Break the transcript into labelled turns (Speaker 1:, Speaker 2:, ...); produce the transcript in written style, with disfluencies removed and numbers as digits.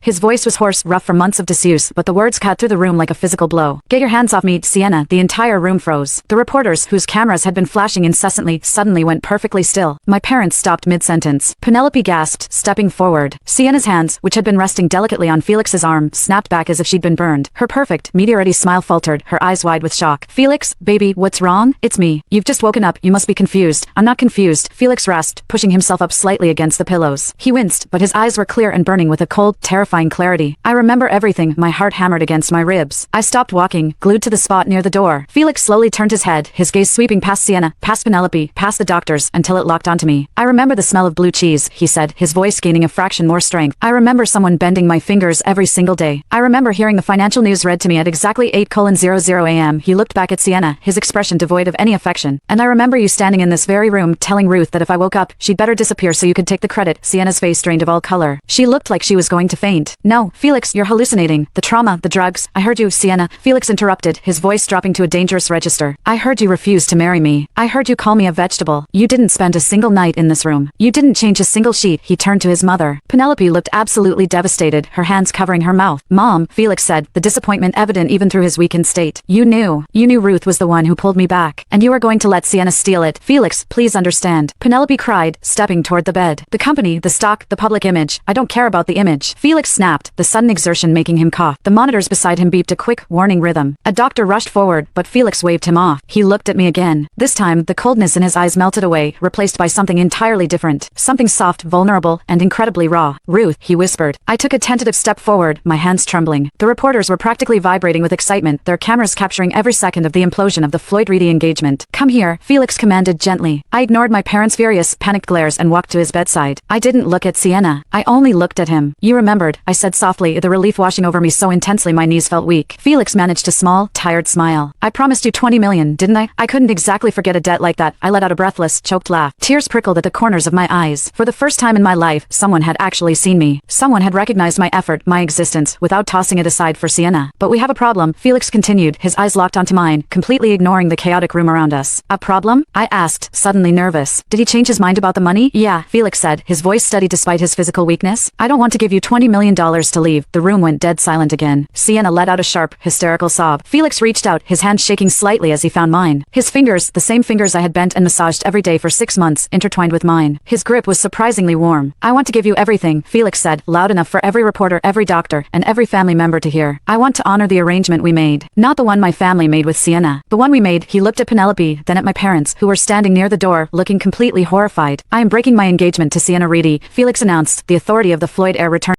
Speaker 1: His voice was hoarse, rough from months of disuse, but the words cut through the room like a physical blow. "Get your hands off me, Sienna." The entire room froze. The reporters, whose cameras had been flashing incessantly, suddenly went perfectly still. My parents stopped mid-sentence. Penelope gasped, stepping forward. Sienna's hands, which had been resting delicately on Felix's arm, snapped back as if she'd been burned. Her perfect, meteor-ready smile faltered, her eyes wide with shock. "Felix, baby, what's wrong?" "It's me. You've just woken up, you must be confused." "I'm not confused," Felix rasped, pushing himself up slightly against the pillows. He winced, but his eyes were clear and burning with a cold, terrifying clarity. "I remember everything." My heart hammered against my ribs. I stopped walking, glued to the spot near the door. Felix slowly turned his head, his gaze sweeping past Sienna, past Penelope, past the doctors, until it locked onto me. "I remember the smell of blue cheese," he said, his voice gaining a fraction more strength. "I remember someone bending my fingers every single day. I remember hearing the financial news read to me at exactly 8:00 a.m. He looked back at Sienna, his expression devoid of any affection. "And I remember you standing in this very room, telling Ruth that if I woke up, she'd better disappear so you could take the credit." Sienna's face drained of all color. She looked like she was going to faint. "No, Felix, you're hallucinating. The trauma, the drugs." "I heard you, Sienna," Felix interrupted, his voice dropping to a dangerous register. "I heard you refuse to marry me. I heard you call me a vegetable. You didn't spend a single night in this room. You didn't change a single sheet." He turned to his mother. Penelope looked absolutely devastated, her hands covering her mouth. "Mom," Felix said, the disappointment evident even through his weakened state. You knew Ruth was the one who pulled me back. And you were going to let Sienna steal it." "Felix, please understand," Penelope cried, stepping toward the bed. "The company, the stock, the public image. I don't care about the image." Felix snapped, the sudden exertion making him cough. The monitors beside him beeped a quick, warning rhythm. A doctor rushed forward, but Felix waved him off. He looked at me again. This time, the coldness in his eyes melted away, replaced by something entirely different. Something soft, vulnerable, and incredibly raw. "Ruth," he whispered. I took a tentative step forward, my hands trembling. The reporters were practically vibrating with excitement, their cameras capturing every second of the implosion of the Floyd-Reedy engagement. "Come here," Felix commanded gently. I ignored my parents' furious, panicked glares and walked to his bedside. I didn't look at Sienna. I only looked at him. "You remembered," I said softly, the relief washing over me so intensely my knees felt weak. Felix managed a small, tired smile. "I promised you 20 million, didn't I?" I couldn't exactly forget a debt like that. I let out a breathless, choked laugh. Tears prickled at the corners of my eyes. For the first time in my life, someone had actually seen me. Someone had recognized my effort, my existence, without tossing it aside for Sienna. "But we have a problem," Felix continued, his eyes locked onto mine, completely ignoring the chaotic room around us. "A problem?" I asked, suddenly nervous. "Did he change his mind about the money?" "Yeah," Felix said, his voice steady despite his physical weakness. "I don't want to give you $20 million to leave." The room went dead silent again. Sienna let out a sharp, hysterical sob. Felix reached out, his hand shaking slightly as he found mine. His fingers, the same fingers I had bent and massaged every day for 6 months, intertwined with mine. His grip was surprisingly warm. "I want to give you everything," Felix said, loud enough for every reporter, every doctor, and every family member to hear. "I want to honor the arrangement we made. Not the one my family made with Sienna. The one we made." He looked at Penelope, then at my parents, who were standing near the door, looking completely horrified. "I am breaking my engagement to Sienna Reedy," Felix announced, the authority of the Floyd heir returned.